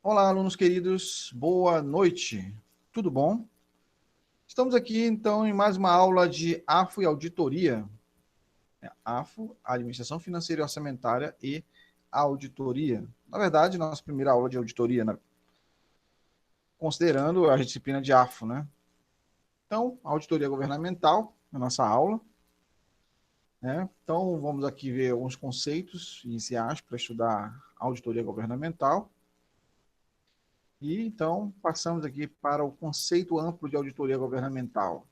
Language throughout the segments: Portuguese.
Olá, alunos queridos, boa noite. Tudo bom? Estamos aqui, então, em mais uma aula de AFO e auditoria. AFO, Administração Financeira e Orçamentária e Auditoria. Na verdade, nossa primeira aula de auditoria, né? Considerando a disciplina de AFO, né? Então, auditoria governamental, na nossa aula. Né? Então, vamos aqui ver alguns conceitos iniciais para estudar auditoria governamental. E, então, passamos aqui para o conceito amplo de auditoria governamental.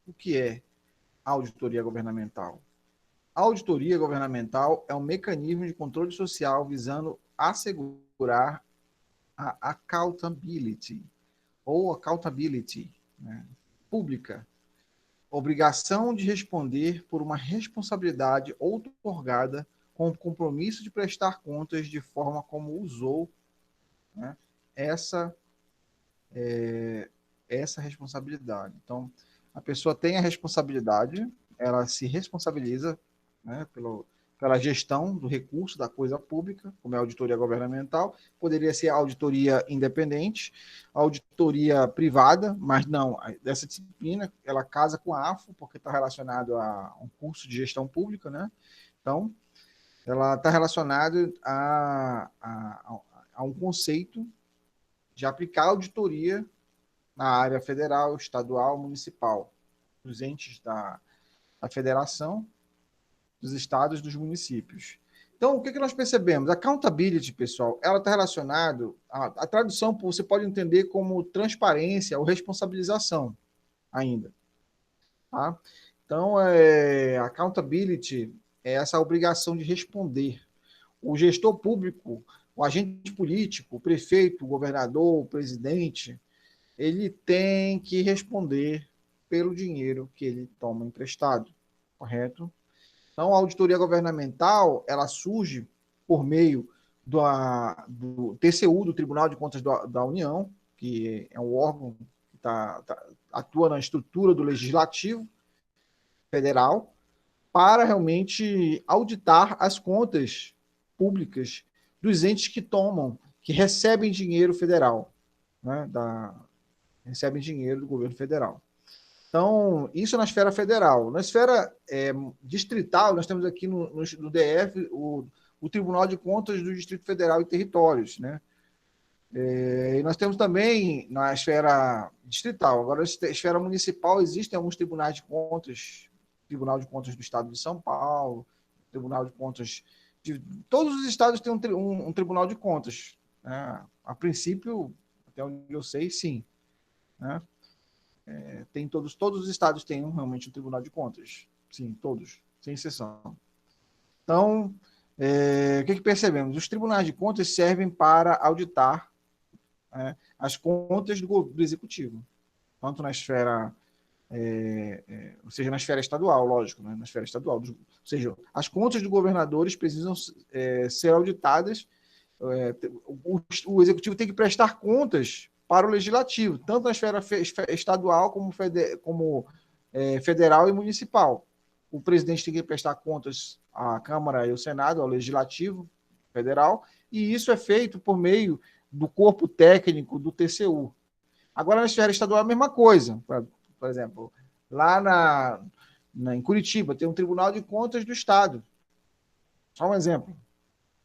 O que é auditoria governamental? A auditoria governamental é um mecanismo de controle social visando assegurar a accountability, ou accountability, né, pública, obrigação de responder por uma responsabilidade outorgada com o compromisso de prestar contas de forma como usou, né, essa, essa responsabilidade. Então, a pessoa tem a responsabilidade, ela se responsabiliza, né, pela gestão do recurso da coisa pública, como é a auditoria governamental, poderia ser a auditoria independente, a auditoria privada, mas não, essa disciplina, ela casa com a AFO, porque está relacionado a um curso de gestão pública, né? Então, ela está relacionada a um conceito de aplicar auditoria na área federal, estadual, municipal, dos entes da federação, dos estados, dos municípios. Então, o que nós percebemos? Accountability, pessoal, ela está relacionada, a tradução você pode entender como transparência ou responsabilização ainda. Tá? Então, accountability é essa obrigação de responder. O gestor público, o agente político, o prefeito, o governador, o presidente, ele tem que responder pelo dinheiro que ele toma emprestado, correto? Então, a auditoria governamental, ela surge por meio do TCU, do Tribunal de Contas da União, que é um órgão que atua na estrutura do Legislativo Federal, para realmente auditar as contas públicas dos entes que recebem dinheiro federal, né, recebem dinheiro do governo federal. Então, isso na esfera federal. Na esfera distrital, nós temos aqui no DF o Tribunal de Contas do Distrito Federal e Territórios, né? E nós temos também na esfera distrital. Agora, na esfera municipal, existem alguns tribunais de contas, Tribunal de Contas do Estado de São Paulo, Tribunal de Contas de... Todos os estados têm um Tribunal de Contas, né? A princípio, até onde eu sei, sim, né? Tem todos os estados têm realmente um Tribunal de Contas. Sim, todos, sem exceção. Então, o que percebemos? Os tribunais de contas servem para auditar as contas do executivo, tanto na esfera, ou seja, na esfera estadual, lógico, né? Na esfera estadual. Ou seja, as contas dos governadores precisam ser auditadas, o executivo tem que prestar contas para o legislativo, tanto na esfera estadual como federal e municipal. O presidente tem que prestar contas à Câmara e ao Senado, ao legislativo federal, e isso é feito por meio do corpo técnico do TCU. Agora, na esfera estadual, é a mesma coisa. Por exemplo, lá em Curitiba, tem um Tribunal de Contas do Estado. Só um exemplo.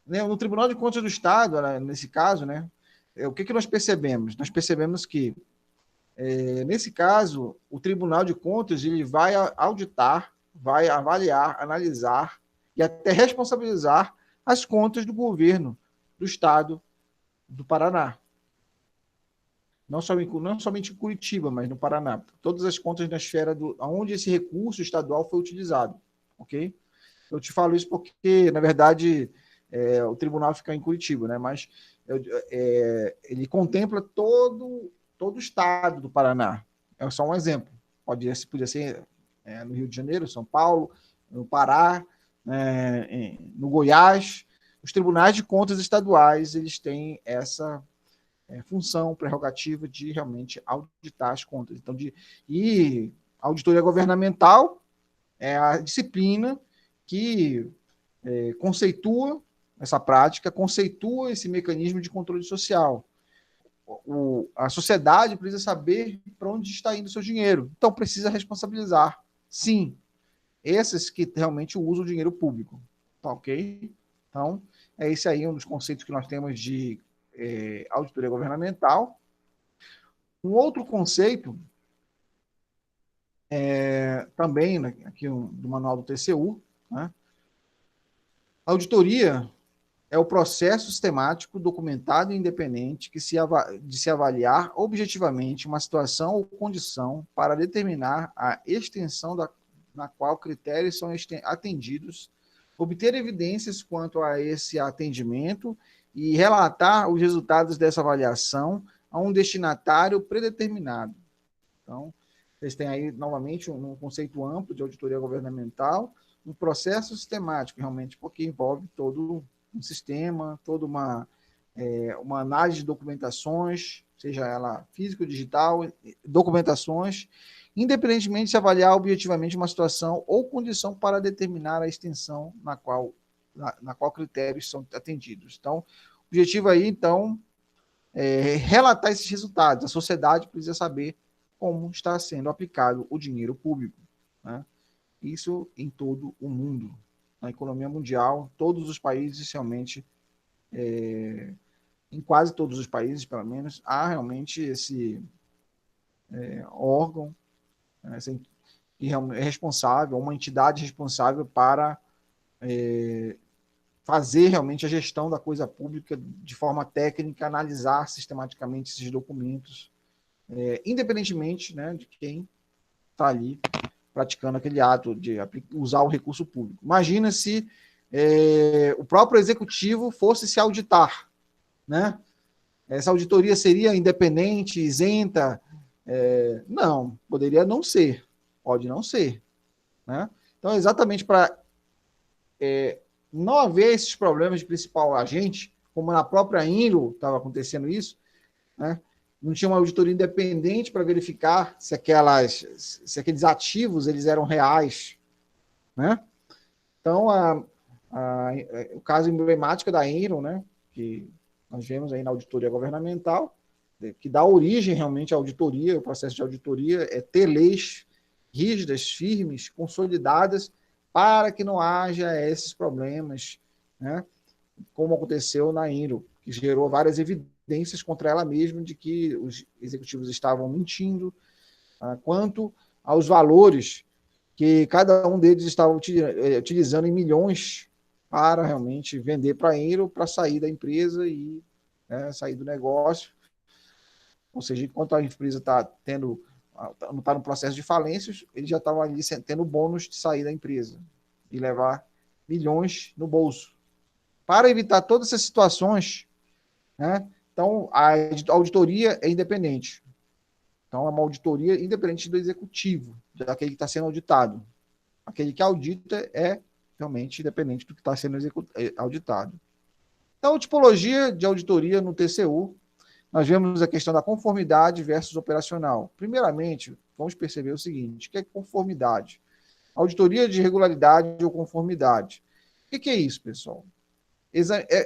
No Tribunal de Contas do Estado, nesse caso, né, o que nós percebemos? Nós percebemos que, nesse caso, o Tribunal de Contas ele vai auditar, vai avaliar, analisar e até responsabilizar as contas do governo do Estado do Paraná. Não somente em Curitiba, mas no Paraná. Todas as contas na esfera onde esse recurso estadual foi utilizado. Ok? Eu te falo isso porque, na verdade, o tribunal fica em Curitiba, né? Mas ele contempla todo o estado do Paraná. É só um exemplo. Podia ser no Rio de Janeiro, São Paulo, no Pará, no Goiás. Os tribunais de contas estaduais eles têm essa função, prerrogativa de realmente auditar as contas. Então, e a auditoria governamental é a disciplina que conceitua essa prática, conceitua esse mecanismo de controle social. A sociedade precisa saber para onde está indo o seu dinheiro. Então, precisa responsabilizar. Sim, esses que realmente usam o dinheiro público. Tá ok? Então, é esse aí um dos conceitos que nós temos de auditoria governamental. Um outro conceito, também, né, aqui do manual do TCU, né? Auditoria é o processo sistemático, documentado e independente de se avaliar objetivamente uma situação ou condição para determinar a extensão na qual critérios são atendidos, obter evidências quanto a esse atendimento e relatar os resultados dessa avaliação a um destinatário predeterminado. Então, vocês têm aí, novamente, um conceito amplo de auditoria governamental, um processo sistemático, realmente, porque envolve todo um sistema, toda uma análise de documentações, seja ela física ou digital, documentações, independentemente de se avaliar objetivamente uma situação ou condição para determinar a extensão na qual critérios são atendidos. Então, o objetivo aí, então, é relatar esses resultados. A sociedade precisa saber como está sendo aplicado o dinheiro público, né? Isso em todo o mundo. Na economia mundial, todos os países realmente, em quase todos os países, pelo menos, há realmente esse órgão, né, que é responsável, uma entidade responsável para fazer realmente a gestão da coisa pública de forma técnica, analisar sistematicamente esses documentos, independentemente, né, de quem está ali praticando aquele ato de usar o recurso público. Imagina se o próprio executivo fosse se auditar, né? Essa auditoria seria independente, isenta? Não, poderia não ser, pode não ser, né? Então, exatamente para não haver esses problemas de principal agente, como na própria Inro estava acontecendo isso, né? Não tinha uma auditoria independente para verificar se aqueles ativos eles eram reais, né? Então, o caso emblemático da Enron, né, que nós vemos aí na auditoria governamental, que dá origem realmente à auditoria, o processo de auditoria é ter leis rígidas, firmes, consolidadas, para que não haja esses problemas, né, como aconteceu na Enron, que gerou várias evidências contra ela mesma de que os executivos estavam mentindo quanto aos valores que cada um deles estava utilizando em milhões para realmente vender para a Enron, para sair da empresa e sair do negócio. Ou seja, enquanto a empresa não está no processo de falências, eles já estavam ali tendo bônus de sair da empresa e levar milhões no bolso. Para evitar todas essas situações, né, então a auditoria é independente. Então, é uma auditoria independente do executivo, daquele que está sendo auditado. Aquele que audita é realmente independente do que está sendo auditado. Então, tipologia de auditoria no TCU, nós vemos a questão da conformidade versus operacional. Primeiramente, vamos perceber o seguinte: o que é conformidade? Auditoria de regularidade ou conformidade. O que é isso, pessoal?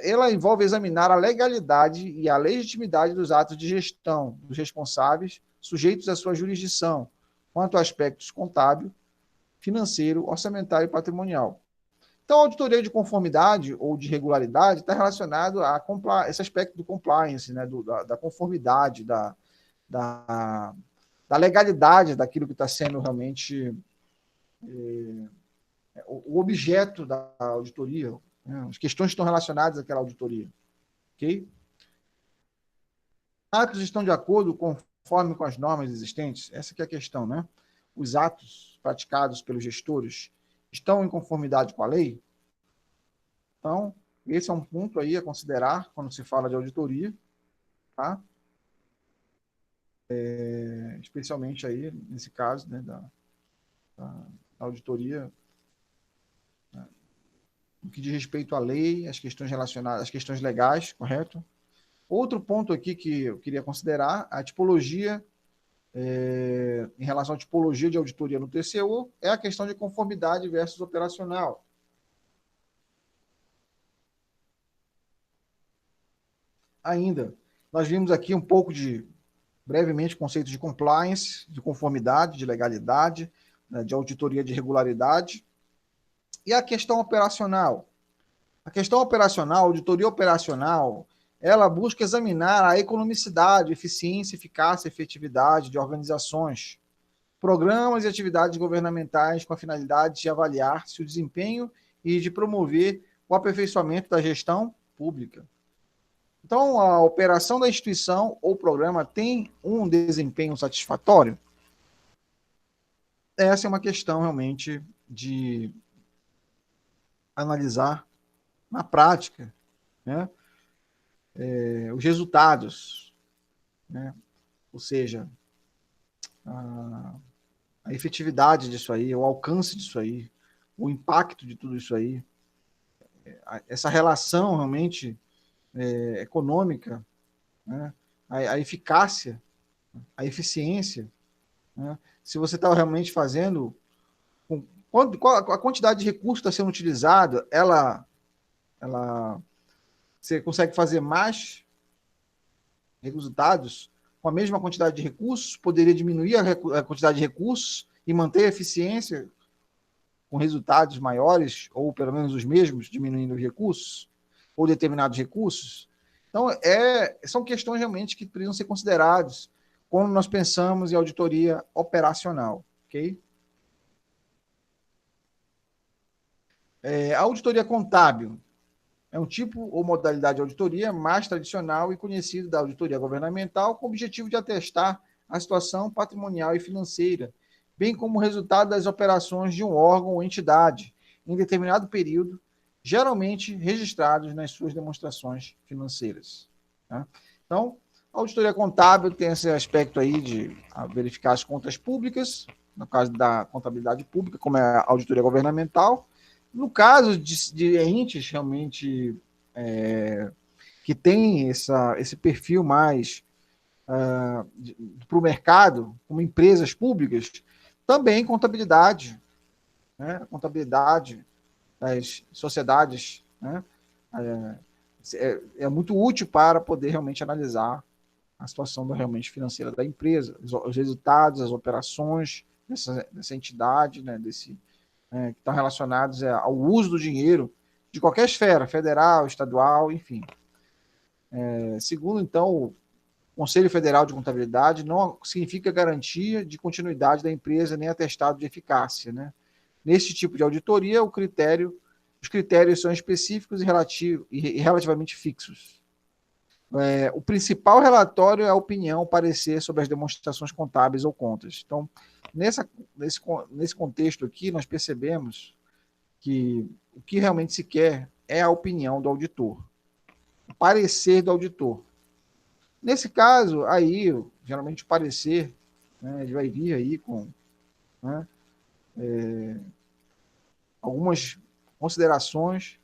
Ela envolve examinar a legalidade e a legitimidade dos atos de gestão dos responsáveis sujeitos à sua jurisdição, quanto a aspectos contábil, financeiro, orçamentário e patrimonial. Então, a auditoria de conformidade ou de regularidade está relacionado a esse aspecto do compliance, né, da conformidade, da legalidade daquilo que está sendo realmente o objeto da auditoria, né, as questões que estão relacionadas àquela auditoria. Ok? Atos estão de acordo conforme com as normas existentes? Essa que é a questão, né? Os atos praticados pelos gestores estão em conformidade com a lei? Então, esse é um ponto aí a considerar quando se fala de auditoria, tá? Especialmente aí, nesse caso, né, da auditoria, né, no que diz respeito à lei, as questões relacionadas, as questões legais, correto? Outro ponto aqui que eu queria considerar, a tipologia, em relação à tipologia de auditoria no TCU, é a questão de conformidade versus operacional. ainda. Nós vimos aqui um pouco brevemente, o conceito de compliance, de conformidade, de legalidade, né, de auditoria de regularidade. E a questão operacional? A questão operacional, a auditoria operacional, ela busca examinar a economicidade, eficiência, eficácia, efetividade de organizações, programas e atividades governamentais com a finalidade de avaliar se o desempenho e de promover o aperfeiçoamento da gestão pública. Então, a operação da instituição ou programa tem um desempenho satisfatório? Essa é uma questão realmente de analisar na prática, né? Os resultados, né? Ou seja, a efetividade disso aí, o alcance disso aí, o impacto de tudo isso aí, essa relação realmente econômica, né? A eficácia, a eficiência, né? Se você está realmente fazendo, qual a quantidade de recursos está sendo utilizado, você consegue fazer mais resultados com a mesma quantidade de recursos, poderia diminuir a quantidade de recursos e manter a eficiência com resultados maiores, ou pelo menos os mesmos, diminuindo os recursos, ou determinados recursos. Então, são questões realmente que precisam ser consideradas quando nós pensamos em auditoria operacional. Ok? A auditoria contábil é um tipo ou modalidade de auditoria mais tradicional e conhecido da auditoria governamental, com o objetivo de atestar a situação patrimonial e financeira, bem como o resultado das operações de um órgão ou entidade em determinado período, geralmente registrados nas suas demonstrações financeiras. Tá? Então, a auditoria contábil tem esse aspecto aí de verificar as contas públicas, no caso da contabilidade pública, como é a auditoria governamental. No caso de entes realmente que tem esse perfil mais para o mercado, como empresas públicas, também contabilidade, né? Contabilidade das sociedades, né? É muito útil para poder realmente analisar a situação realmente financeira da empresa, os resultados, as operações dessa entidade, né? Que estão relacionados ao uso do dinheiro de qualquer esfera, federal, estadual, enfim. Segundo, então, o Conselho Federal de Contabilidade, não significa garantia de continuidade da empresa nem atestado de eficácia. Né? Nesse tipo de auditoria, os critérios são específicos e relativamente fixos. O principal relatório é a opinião, o parecer sobre as demonstrações contábeis ou contas. Então, nesse contexto aqui, nós percebemos que o que realmente se quer é a opinião do auditor, o parecer do auditor. Nesse caso, aí, geralmente o parecer, né, ele vai vir aí com, né, algumas considerações,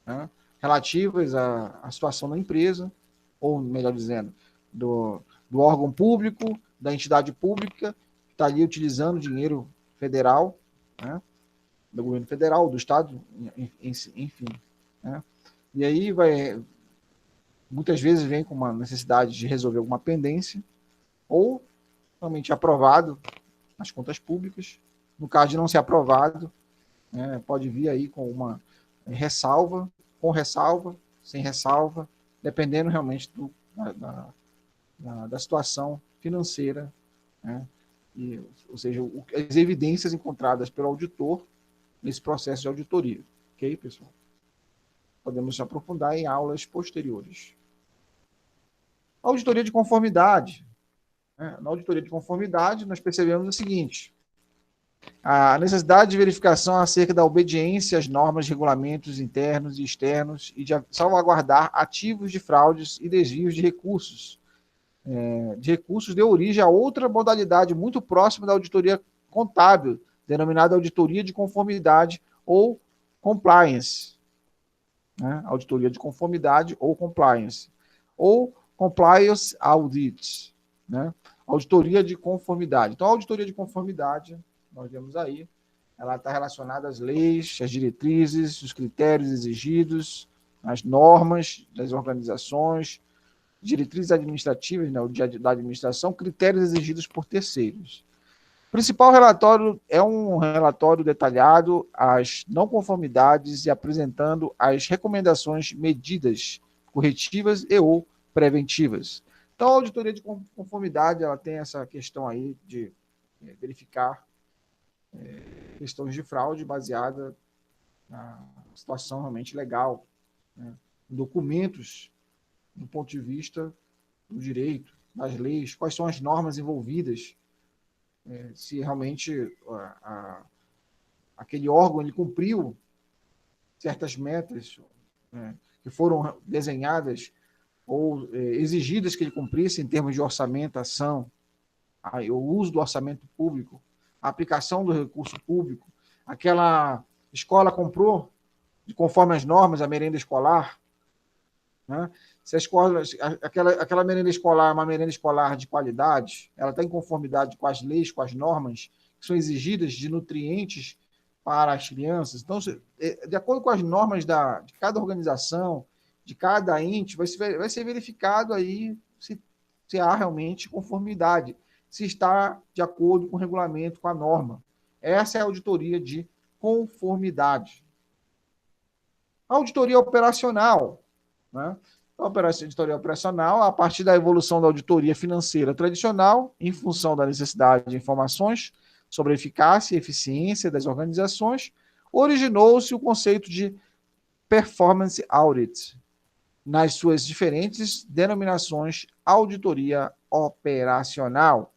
né, relativas à situação da empresa, ou melhor dizendo, do órgão público, da entidade pública, que está ali utilizando dinheiro federal, né, do governo federal, do Estado, enfim. Né? E aí muitas vezes vem com uma necessidade de resolver alguma pendência, ou realmente aprovado nas contas públicas. No caso de não ser aprovado, né, pode vir aí com uma ressalva, com ressalva, sem ressalva, dependendo realmente da situação financeira, né, ou seja, as evidências encontradas pelo auditor nesse processo de auditoria. Ok, pessoal? Podemos se aprofundar em aulas posteriores. Auditoria de conformidade. Na auditoria de conformidade, nós percebemos o seguinte: a necessidade de verificação acerca da obediência às normas, regulamentos internos e externos e de salvaguardar ativos de fraudes e desvios de recursos. Deu origem a outra modalidade muito próxima da auditoria contábil, denominada auditoria de conformidade ou compliance. Né? Auditoria de conformidade ou compliance. Ou compliance audit. Né? Auditoria de conformidade. Então, a auditoria de conformidade, nós vemos aí, ela está relacionada às leis, às diretrizes, os critérios exigidos, às normas das organizações, diretrizes administrativas, né, da administração, critérios exigidos por terceiros. O principal relatório é um relatório detalhado as não conformidades e apresentando as recomendações, medidas corretivas e ou preventivas. Então, a auditoria de conformidade ela tem essa questão aí de verificar questões de fraude baseada na situação realmente legal, né, documentos do ponto de vista do direito, das leis, quais são as normas envolvidas, se realmente aquele órgão ele cumpriu certas metas, né, que foram desenhadas ou exigidas que ele cumprisse em termos de orçamentação, o uso do orçamento público, a aplicação do recurso público, aquela escola comprou, conforme as normas, a merenda escolar, né? Se a escola, aquela merenda escolar é uma merenda escolar de qualidade, ela está em conformidade com as leis, com as normas que são exigidas de nutrientes para as crianças. Então, de acordo com as normas de cada organização, de cada ente, vai ser verificado aí se há realmente conformidade, se está de acordo com o regulamento, com a norma. Essa é a auditoria de conformidade. A auditoria operacional, né? A auditoria operacional, a partir da evolução da auditoria financeira tradicional, em função da necessidade de informações sobre a eficácia e eficiência das organizações, originou-se o conceito de performance audit, nas suas diferentes denominações: auditoria operacional,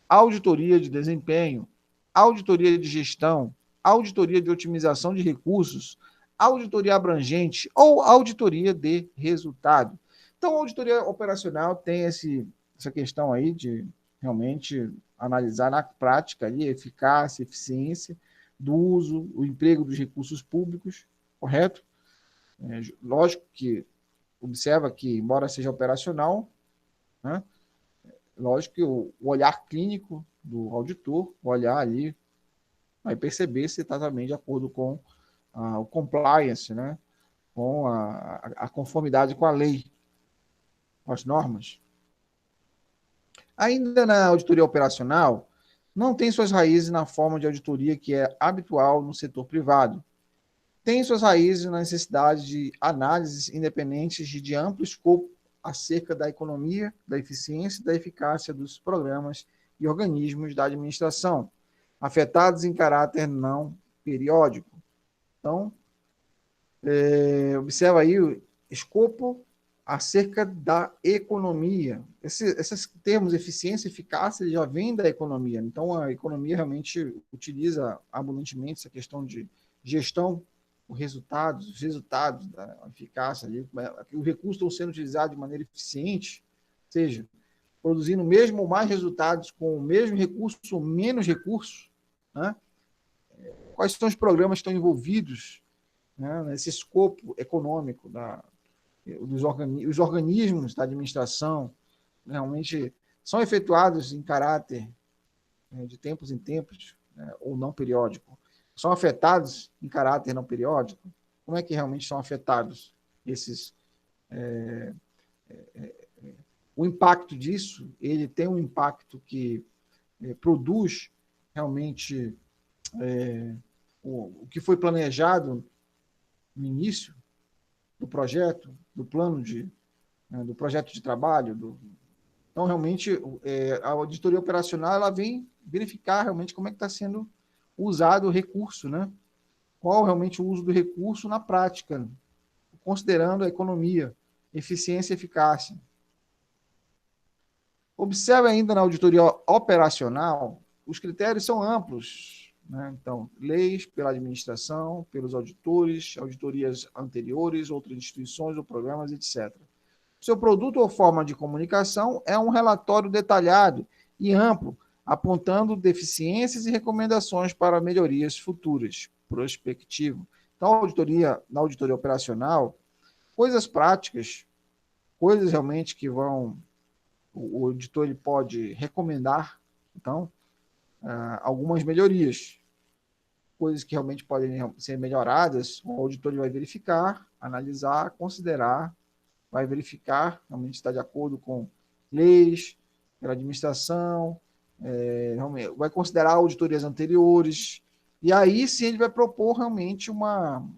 auditoria de desempenho, auditoria de gestão, auditoria de otimização de recursos, auditoria abrangente ou auditoria de resultado. Então, a auditoria operacional tem essa questão aí de realmente analisar na prática ali a eficácia, eficiência do uso, o emprego dos recursos públicos, correto? Lógico que observa que, embora seja operacional, né, lógico que o olhar clínico do auditor, o olhar ali, vai perceber se está também de acordo com o compliance, né, com a conformidade com a lei, com as normas. Ainda na auditoria operacional, não tem suas raízes na forma de auditoria que é habitual no setor privado. Tem suas raízes na necessidade de análises independentes de amplo escopo acerca da economia, da eficiência e da eficácia dos programas e organismos da administração, afetados em caráter não periódico. Então, observa aí o escopo acerca da economia. Esses termos eficiência e eficácia já vêm da economia. Então, a economia realmente utiliza abundantemente essa questão de gestão, os resultados da eficácia ali, os recursos estão sendo utilizados de maneira eficiente, ou seja, produzindo mesmo ou mais resultados com o mesmo recurso ou menos recursos, né? Quais são os programas que estão envolvidos, né, nesse escopo econômico os organismos da administração realmente são efetuados em caráter, né, de tempos em tempos, né, ou não periódico, são afetados em caráter não periódico. Como é que realmente são afetados esses? O impacto disso, ele tem um impacto que produz realmente o que foi planejado no início do projeto, do plano do projeto de trabalho. Então, realmente, a auditoria operacional ela vem verificar realmente como é que está sendo usado o recurso, né? Qual realmente o uso do recurso na prática, considerando a economia, eficiência e eficácia. Observe ainda na auditoria operacional, os critérios são amplos, né? Então, leis pela administração, pelos auditores, auditorias anteriores, outras instituições ou programas, etc. Seu produto ou forma de comunicação é um relatório detalhado e amplo, apontando deficiências e recomendações para melhorias futuras. Prospectivo. Então, na auditoria operacional, coisas práticas, coisas realmente que o auditor ele pode recomendar, então, algumas melhorias, coisas que realmente podem ser melhoradas, o auditor ele vai verificar, analisar, considerar vai verificar realmente está de acordo com leis, pela administração, vai considerar auditorias anteriores, e aí sim ele vai propor realmente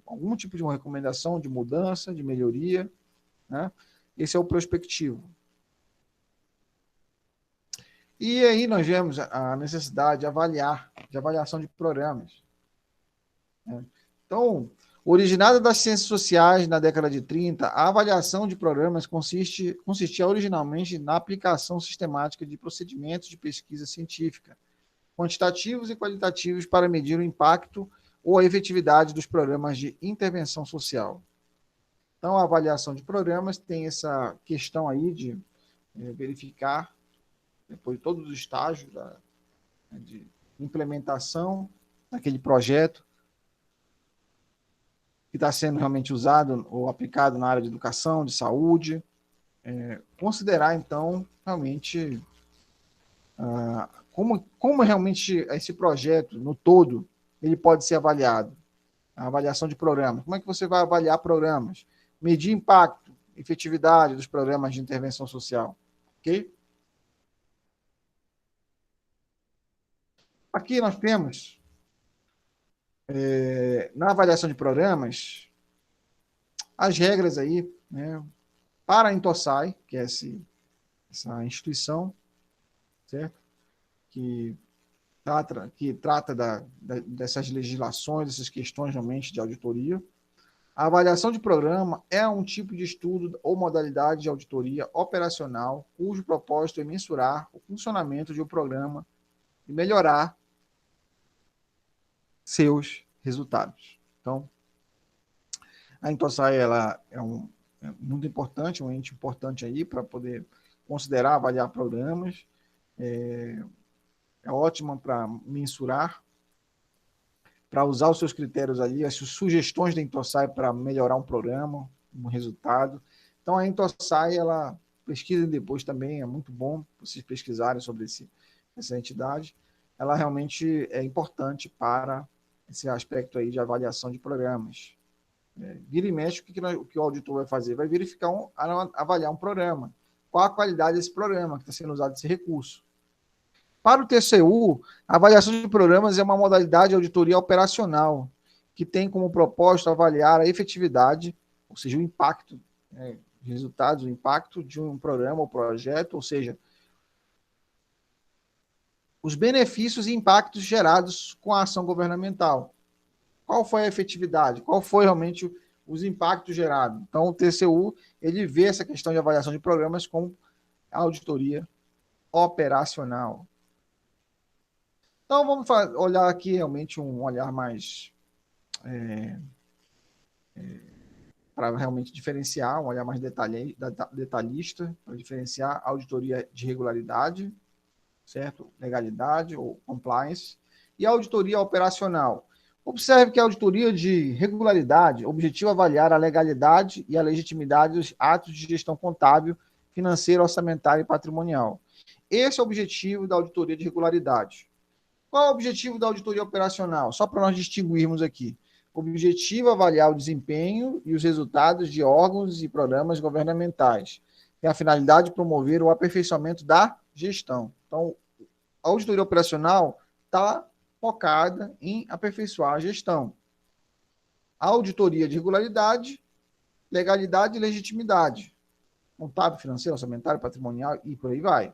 algum tipo de uma recomendação de mudança, de melhoria, né? Esse é o prospectivo. E aí nós vemos a necessidade de avaliação de programas, né? Então, originada das ciências sociais na década de 30, a avaliação de programas consistia originalmente na aplicação sistemática de procedimentos de pesquisa científica, quantitativos e qualitativos para medir o impacto ou a efetividade dos programas de intervenção social. Então, a avaliação de programas tem essa questão aí de verificar, depois de todos os estágios de implementação daquele projeto, que está sendo realmente usado ou aplicado na área de educação, de saúde, considerar, então, realmente como realmente esse projeto, no todo, ele pode ser avaliado. A avaliação de programas. Como é que você vai avaliar programas? Medir impacto, efetividade dos programas de intervenção social. Ok? Aqui nós temos, na avaliação de programas, as regras aí, né, para a Intosai, que é essa instituição, certo? Que trata dessas legislações, dessas questões realmente de auditoria. A avaliação de programa é um tipo de estudo ou modalidade de auditoria operacional cujo propósito é mensurar o funcionamento de um programa e melhorar seus resultados. Então, a Intosai ela é muito importante, um ente importante aí para poder considerar, avaliar programas. É ótima para mensurar, para usar os seus critérios ali, as sugestões da Intosai para melhorar um programa, um resultado. Então, a Intosai, ela pesquisa depois também, é muito bom vocês pesquisarem sobre essa entidade. Ela realmente é importante para esse aspecto aí de avaliação de programas. Vira e mexe, o que o auditor vai fazer? Vai verificar, avaliar um programa. Qual a qualidade desse programa que está sendo usado esse recurso? Para o TCU, a avaliação de programas é uma modalidade de auditoria operacional que tem como propósito avaliar a efetividade, ou seja, o impacto, resultados, o impacto de um programa ou projeto, ou seja, os benefícios e impactos gerados com a ação governamental. Qual foi a efetividade? Qual foi realmente os impactos gerados? Então, o TCU, ele vê essa questão de avaliação de programas como auditoria operacional. Então, vamos olhar aqui realmente um olhar mais para realmente diferenciar, um olhar mais detalhista, para diferenciar a auditoria de regularidade, certo? Legalidade ou compliance, e a auditoria operacional. Observe que a auditoria de regularidade objetiva avaliar a legalidade e a legitimidade dos atos de gestão contábil, financeira, orçamentária e patrimonial. Esse é o objetivo da auditoria de regularidade. Qual é o objetivo da auditoria operacional? Só para nós distinguirmos aqui. O objetivo é avaliar o desempenho e os resultados de órgãos e programas governamentais. Tem a finalidade de promover o aperfeiçoamento da gestão. Então, a auditoria operacional está focada em aperfeiçoar a gestão. A auditoria de regularidade, legalidade e legitimidade. Contábil, financeiro, orçamentário, patrimonial e por aí vai.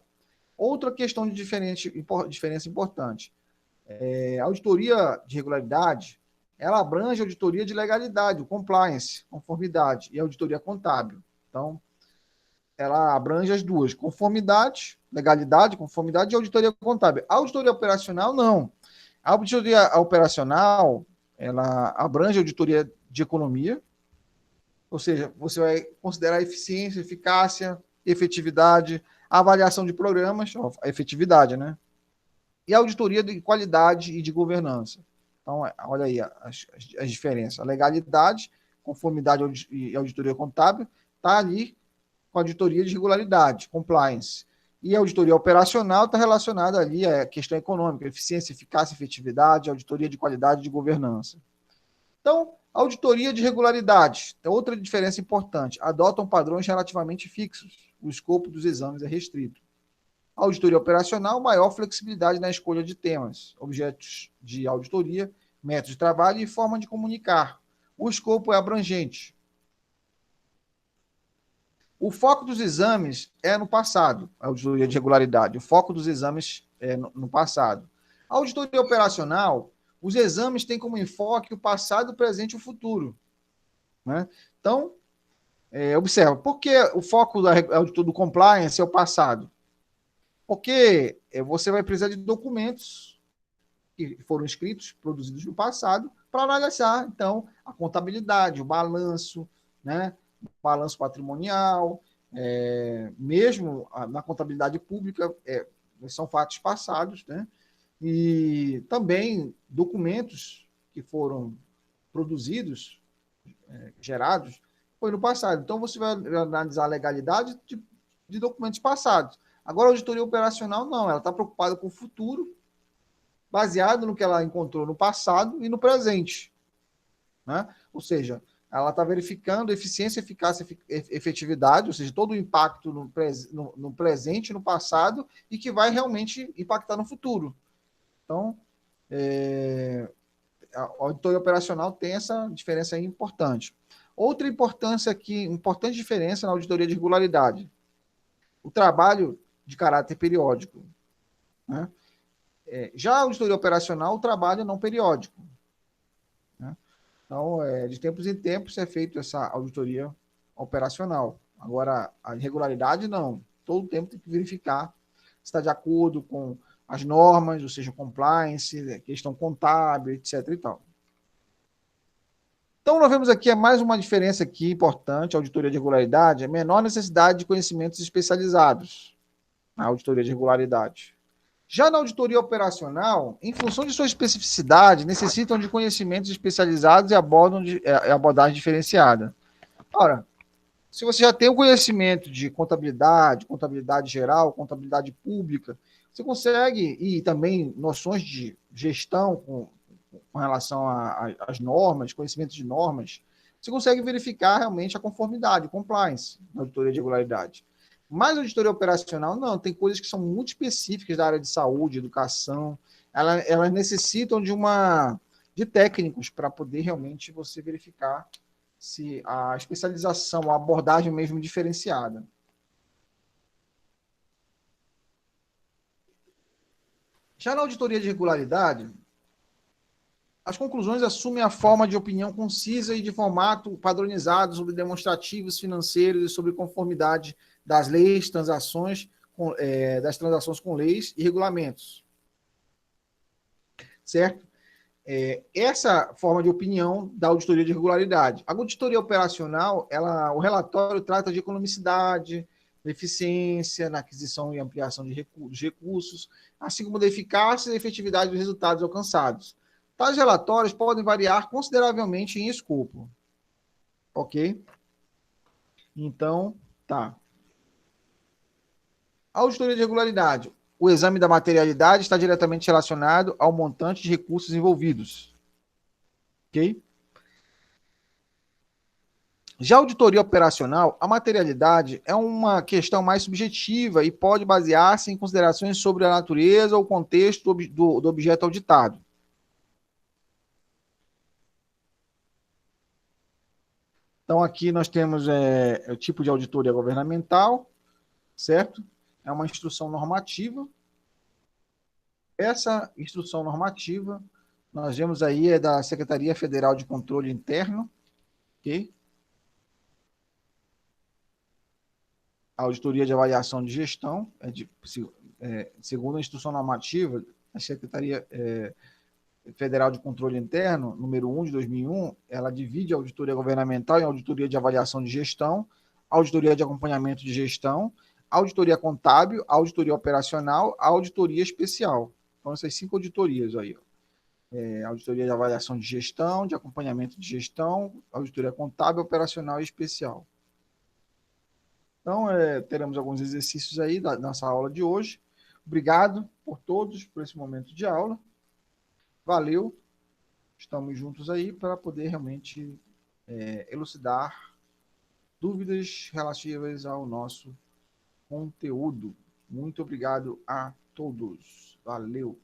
Outra questão de diferença importante. A auditoria de regularidade, ela abrange a auditoria de legalidade, o compliance, conformidade, e a auditoria contábil. Então, ela abrange as duas, conformidade, legalidade, conformidade e auditoria contábil. A auditoria operacional, não. A auditoria operacional, ela abrange a auditoria de economia, ou seja, você vai considerar a eficiência, eficácia, efetividade, a avaliação de programas, a efetividade, né? E a auditoria de qualidade e de governança. Então, olha aí as diferenças. A legalidade, conformidade e auditoria contábil, está ali com a auditoria de regularidade, compliance. E a auditoria operacional está relacionada ali à questão econômica, eficiência, eficácia, efetividade, auditoria de qualidade e de governança. Então, Auditoria de regularidade. É outra diferença importante. Adotam padrões relativamente fixos. O escopo dos exames é restrito. Auditoria operacional, maior flexibilidade na escolha de temas, objetos de auditoria, métodos de trabalho e forma de comunicar. O escopo é abrangente. O foco dos exames é no passado, a auditoria de regularidade. O foco dos exames é no passado. A auditoria operacional, os exames têm como enfoque o passado, o presente e o futuro. Né? Então, observa, por que o foco do compliance é o passado? Porque você vai precisar de documentos que foram escritos, produzidos no passado, para analisar, então, a contabilidade, o balanço, né? O balanço patrimonial, mesmo na contabilidade pública, são fatos passados, né? E também documentos que foram produzidos, gerados, foi no passado. Então, você vai analisar a legalidade de documentos passados. Agora, a auditoria operacional, não. Ela está preocupada com o futuro, baseado no que ela encontrou no passado e no presente. Né? Ou seja, ela está verificando eficiência, eficácia, efetividade, ou seja, todo o impacto no presente, no passado, e que vai realmente impactar no futuro. Então, a auditoria operacional tem essa diferença aí importante. Outra importância aqui, importante diferença na auditoria de regularidade, o trabalho de caráter periódico. Né? Já a auditoria operacional, o trabalho não periódico. Né? Então, de tempos em tempos é feita essa auditoria operacional. Agora, a irregularidade, não. Todo tempo tem que verificar se está de acordo com as normas, ou seja, compliance, questão contábil, etc. e tal. Então, nós vemos aqui mais uma diferença aqui importante, a auditoria de regularidade, a menor necessidade de conhecimentos especializados na auditoria de regularidade. Já na auditoria operacional, em função de sua especificidade, necessitam de conhecimentos especializados e abordagem diferenciada. Ora, se você já tem o conhecimento de contabilidade, contabilidade geral, contabilidade pública, você consegue, e também noções de gestão com relação às normas, conhecimento de normas, você consegue verificar realmente a conformidade, compliance, na auditoria de regularidade. Mas a auditoria operacional, não, tem coisas que são muito específicas da área de saúde, educação, elas necessitam de técnicos para poder realmente você verificar se a especialização, a abordagem mesmo diferenciada. Já na auditoria de regularidade, as conclusões assumem a forma de opinião concisa e de formato padronizado sobre demonstrativos financeiros e sobre conformidade das leis, das transações com leis e regulamentos. Certo? Essa forma de opinião da auditoria de regularidade. A auditoria operacional, o relatório trata de economicidade, eficiência na aquisição e ampliação dos recursos, assim como da eficácia e efetividade dos resultados alcançados. Tais relatórios podem variar consideravelmente em escopo. Ok? Então, tá. A auditoria de regularidade. O exame da materialidade está diretamente relacionado ao montante de recursos envolvidos. Ok? Já a auditoria operacional, a materialidade é uma questão mais subjetiva e pode basear-se em considerações sobre a natureza ou contexto do objeto auditado. Então, aqui nós temos o tipo de auditoria governamental, certo? É uma instrução normativa. Essa instrução normativa, nós vemos aí, é da Secretaria Federal de Controle Interno, ok? A auditoria de avaliação de gestão, segundo a instrução normativa, a Secretaria Federal de Controle Interno, número 1 de 2001, ela divide a auditoria governamental em auditoria de avaliação de gestão, auditoria de acompanhamento de gestão, auditoria contábil, auditoria operacional, auditoria especial. Então, essas 5 auditorias aí. Auditoria de avaliação de gestão, de acompanhamento de gestão, auditoria contábil, operacional e especial. Então, teremos alguns exercícios aí da nossa aula de hoje. Obrigado por todos por esse momento de aula. Valeu. estamos juntos aí para poder realmente elucidar dúvidas relativas ao nosso conteúdo. Muito obrigado a todos. Valeu!